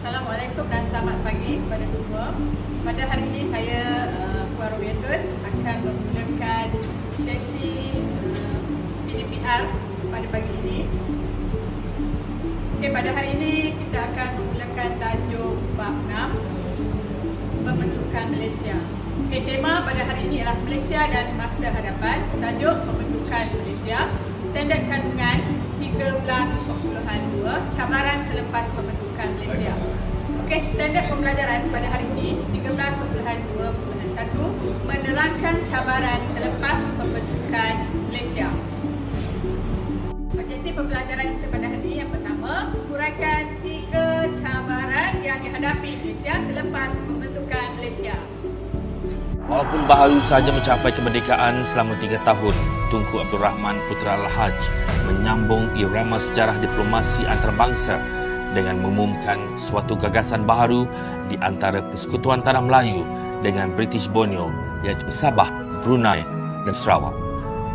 Assalamualaikum dan selamat pagi kepada semua. Pada hari ini saya Puan Robiatun akan memulakan sesi PDPR pada pagi ini. Okey, pada hari ini kita akan memulakan tajuk bab 6, pembentukan Malaysia. Okey, tema pada hari ini adalah Malaysia dan masa hadapan. Tajuk pembentukan Malaysia, standard kandungan 13.2, cabaran selepas pembentukan Malaysia. Okey, standard pembelajaran pada hari ini 13.2.1 menerangkan cabaran selepas pembentukan Malaysia. Objektif pembelajaran kita pada hari ini yang pertama, uraikan 3 cabaran yang dihadapi Malaysia selepas pembentukan Malaysia. Walaupun baru sahaja mencapai kemerdekaan selama 3 tahun, Tunku Abdul Rahman Putra Al-Haj menyambung irama sejarah diplomasi antarabangsa dengan mengumumkan suatu gagasan baharu di antara Persekutuan Tanah Melayu dengan British Borneo, iaitu Sabah, Brunei dan Sarawak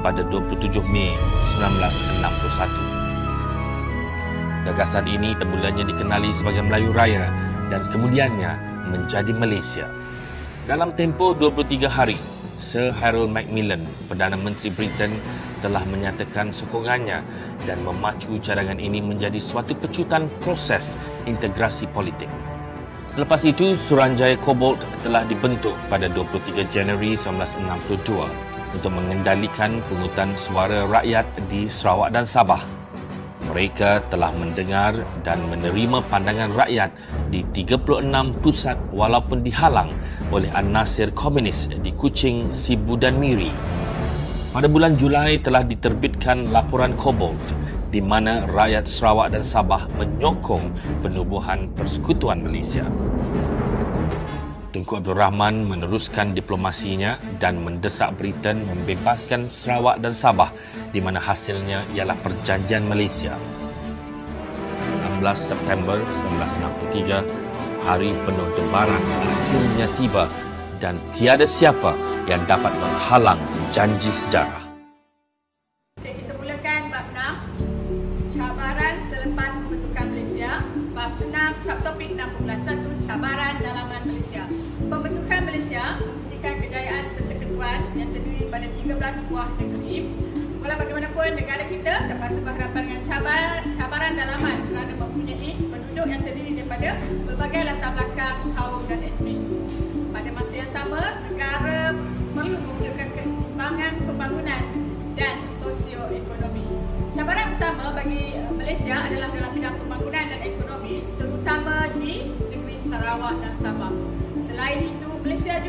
pada 27 Mei 1961. Gagasan ini semulanya dikenali sebagai Melayu Raya dan kemudiannya menjadi Malaysia. Dalam tempoh 23 hari, Sir Harold Macmillan, Perdana Menteri Britain, telah menyatakan sokongannya dan memacu cadangan ini menjadi suatu pecutan proses integrasi politik. Selepas itu, Suruhanjaya Cobalt telah dibentuk pada 23 Januari 1962 untuk mengendalikan pungutan suara rakyat di Sarawak dan Sabah. Mereka telah mendengar dan menerima pandangan rakyat di 36 pusat walaupun dihalang oleh An-Nasir Komunis di Kuching, Sibu dan Miri. Pada bulan Julai telah diterbitkan laporan Cobalt di mana rakyat Sarawak dan Sabah menyokong penubuhan Persekutuan Malaysia. Tunku Abdul Rahman meneruskan diplomasinya dan mendesak Britain membebaskan Sarawak dan Sabah di mana hasilnya ialah Perjanjian Malaysia. 16 September 1963, hari penuh debaran akhirnya tiba dan tiada siapa yang dapat menghalang janji sejarah. Okay, kita mulakan bab 6, cabaran selepas pembentukan Malaysia. Bab 6, subtopik 6.1, cabaran dalaman Malaysia. Pembentukan Malaysia membuktikan kejayaan persekutuan yang terdiri pada 13 buah negeri. Walau bagaimanapun, negara kita terpaksa berhadapan dengan cabaran dalaman kerana mempunyai penduduk yang terdiri daripada berbagai latar belakang, kaum dan etnik. Pada masa yang sama, negara perlu mewujudkan keseimbangan pembangunan dan sosioekonomi. Cabaran utama bagi Malaysia adalah dalam bidang pembangunan dan ekonomi, terutama di negeri Sarawak dan Sabah. Selain itu, Malaysia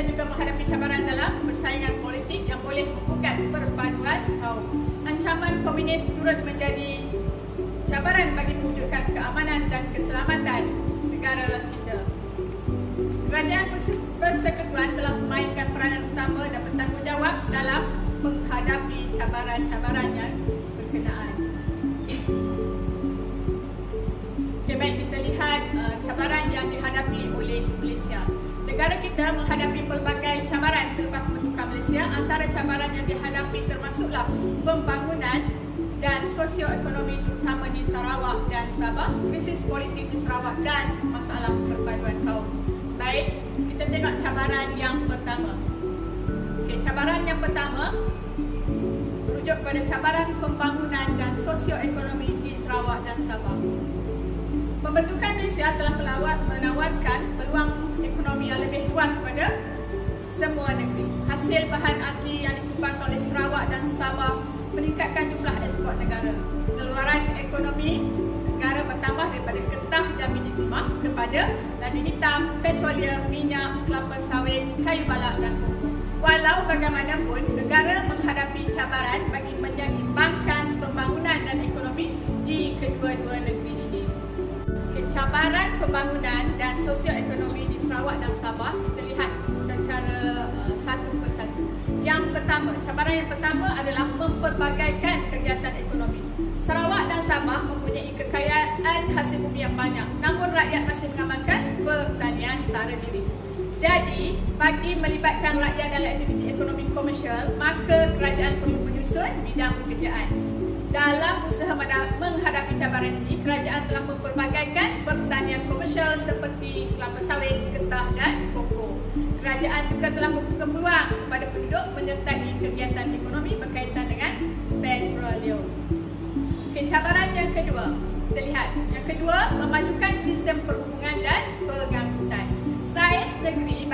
juga menghadapi cabaran dalam persaingan politik yang boleh membuka perpaduan kaum. Ancaman komunis turut menjadi cabaran bagi mewujudkan keamanan dan keselamatan negara kita. Kerajaan persekutuan telah memainkan peranan utama dan bertanggungjawab dalam menghadapi cabaran-cabaran yang berkenaan. Okay, baik, kita lihat cabaran yang dihadapi oleh Malaysia. Negara kita menghadapi pelbagai cabaran selepas pembentukan Malaysia. Antara cabaran yang dihadapi termasuklah pembangunan dan sosioekonomi terutama di Sarawak dan Sabah, krisis politik di Sarawak dan masalah perpaduan kaum. Baik, kita tengok cabaran yang pertama. Okay, cabaran yang pertama merujuk pada cabaran pembangunan dan sosioekonomi di Sarawak dan Sabah. Pembentukan Malaysia telah menawarkan peluang ekonomi yang lebih luas kepada semua negeri. Hasil bahan asli yang disumbangkan oleh Sarawak dan Sabah meningkatkan jumlah ekspor negara. Pengeluaran ekonomi negara bertambah daripada getah dan biji timah kepada lada hitam, petroleum, minyak, kelapa sawit, kayu balak dan koko. Walau bagaimanapun, negara menghadapi cabaran bagi menyeimbangkan pembangunan dan ekonomi di kedua-dua negeri ini. Cabaran pembangunan dan sosioekonomi di Sarawak dan Sabah kita lihat secara satu persatu. Cabaran yang pertama adalah memperbagaikan kegiatan ekonomi. Sarawak dan Sabah mempunyai kekayaan hasil bumi yang banyak, namun rakyat masih mengamalkan pertanian sara diri. Jadi, bagi melibatkan rakyat dalam aktiviti ekonomi komersial, maka kerajaan perlu menyusun bidang pekerjaan. Dalam usaha menghadapi cabaran ini, kerajaan telah memperbagaikan pertanian komersial seperti kelapa sawit, getah dan koko. Kerajaan juga telah membuka peluang kepada penduduk menyertai kegiatan ekonomi berkaitan dengan petroleum. Cabaran yang kedua, kita lihat. Yang kedua, memajukan sistem perhubungan dan pengangkutan. Saiz negeri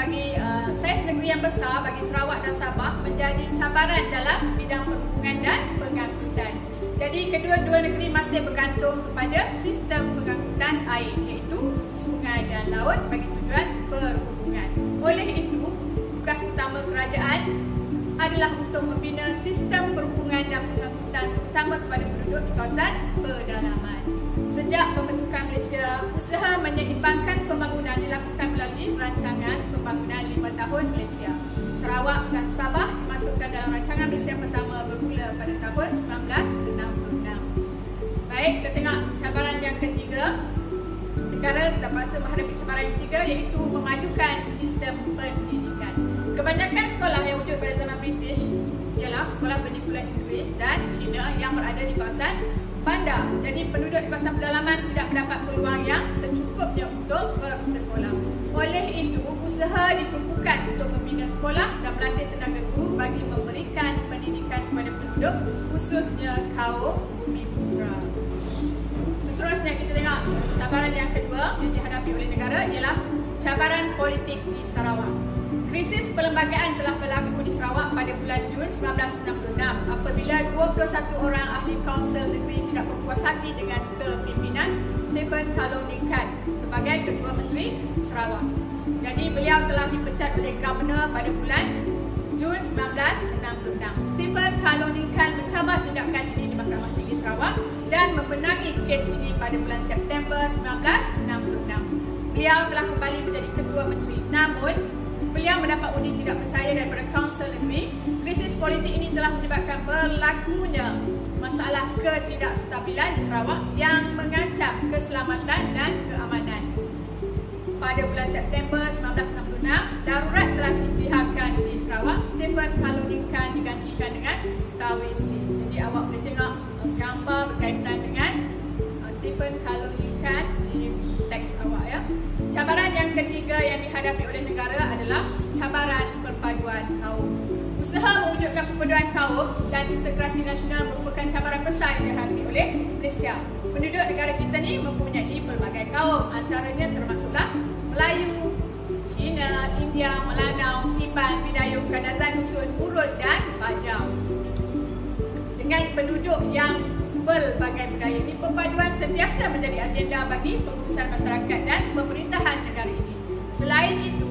yang besar bagi Sarawak dan Sabah menjadi cabaran dalam bidang perhubungan dan pengangkutan. Jadi kedua-dua negeri masih bergantung kepada sistem pengangkutan air, iaitu sungai dan laut bagi tujuan perhubungan. Oleh itu, tugas utama kerajaan adalah untuk membina sistem perhubungan dan pengangkutan terutama kepada penduduk di kawasan pedalaman. Sejak pembentukan Malaysia, usaha menyeimbangkan pembangunan dilakukan melalui rancangan pembangunan 5 tahun Malaysia. Sarawak dan Sabah dimasukkan dalam rancangan Malaysia pertama bermula pada tahun 1966. Baik, kita tengok cabaran yang ketiga. Negara terpaksa menghadapi cabaran yang ketiga, iaitu memajukan sistem pendidikan. Kebanyakan sekolah yang wujud pada zaman British ialah sekolah bernikulan Inggeris dan Cina yang berada di kawasan bandar. Jadi penduduk di kawasan pedalaman tidak mendapat peluang yang secukupnya untuk bersekolah. Oleh itu, usaha ditumpukan untuk membina sekolah dan melatih tenaga guru bagi memberikan pendidikan kepada penduduk, khususnya kaum Bumiputra. Seterusnya kita tengok cabaran yang kedua yang dihadapi oleh negara ialah cabaran politik di Sarawak. Krisis perlembagaan telah berlaku di Sarawak pada bulan Jun 1966 apabila 21 orang ahli Kaunsil Negeri tidak berpuas hati dengan kepimpinan Stephen Kalonikan sebagai Ketua Menteri Sarawak. Jadi beliau telah dipecat oleh Governor pada bulan Jun 1966. Stephen Kalonikan mencabar tindakan ini di Mahkamah Tinggi Sarawak dan membenangi kes ini pada bulan September 1966. Beliau telah kembali menjadi Ketua Menteri. Namun, beliau mendapat undi tidak percaya daripada Kaunsil Negeri. Krisis politik ini telah menyebabkan berlakunya masalah ketidakstabilan di Sarawak yang mengancam keselamatan dan keamanan. Pada bulan September 1966, darurat telah diisytiharkan di Sarawak. Stephen Kalonikan digantikan dengan Tawisli. Jadi awak boleh tengok gambar berkaitan dengan Stephen Kalonikan di teks awak ya. Cabaran yang ketiga yang dihadapi oleh negara adalah cabaran perpaduan kaum. Usaha mewujudkan perpaduan kaum dan integrasi nasional merupakan cabaran besar yang dihadapi oleh Malaysia. Penduduk negara kita ni mempunyai pelbagai kaum, antaranya termasuklah Melayu, Cina, India, Melanau, Iban, Bidayuh, Kadazan, Dusun, Urut dan Bajau. Dengan penduduk yang berbagai budaya ini, perpaduan sentiasa menjadi agenda bagi pengurusan masyarakat dan pemerintahan negara ini. Selain itu,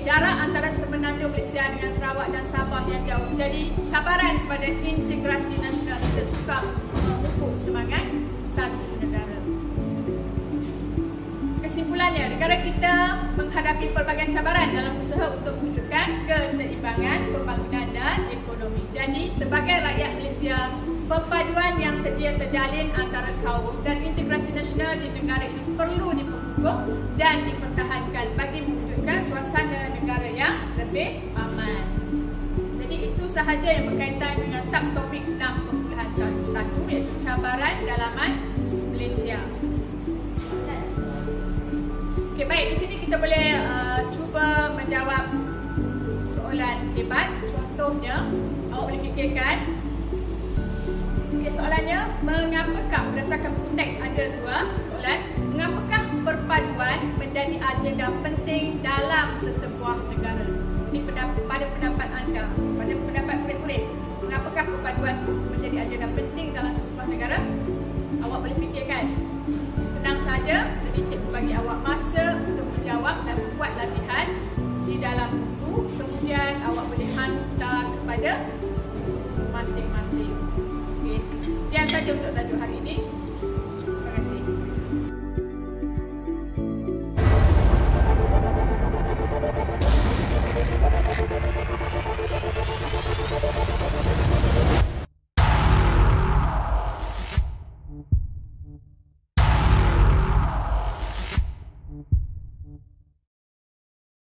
jarak antara semenanjung Malaysia dengan Sarawak dan Sabah yang jauh menjadi cabaran kepada integrasi nasional serta suka memupuk semangat satu negara. Kesimpulannya, negara kita menghadapi pelbagai cabaran dalam usaha untuk mewujudkan keseimbangan pembangunan dan ekonomi. Jadi, sebagai rakyat Malaysia, perpaduan yang sedia terjalin antara kaum dan integrasi nasional di negara ini perlu dipupuk dan dipertahankan bagi mewujudkan suasana negara yang lebih aman. Jadi itu sahaja yang berkaitan dengan subtopik 6.1 iaitu cabaran dalaman Malaysia. Okey, baik, di sini kita boleh cuba menjawab soalan debat. Contohnya, awak boleh fikirkan. Okay, soalannya, mengapakah berdasarkan konteks ada dua soalan, mengapakah perpaduan menjadi agenda penting dalam sesebuah negara? Ini pada pendapat anda, pada pendapat murid-murid, mengapakah perpaduan menjadi agenda penting dalam sesebuah negara? bagi awak masa untuk menjawab dan membuat latihan di dalam buku. Kemudian awak boleh hantar kepada masing-masing. Okey, sekian saja untuk tajuk hari ini.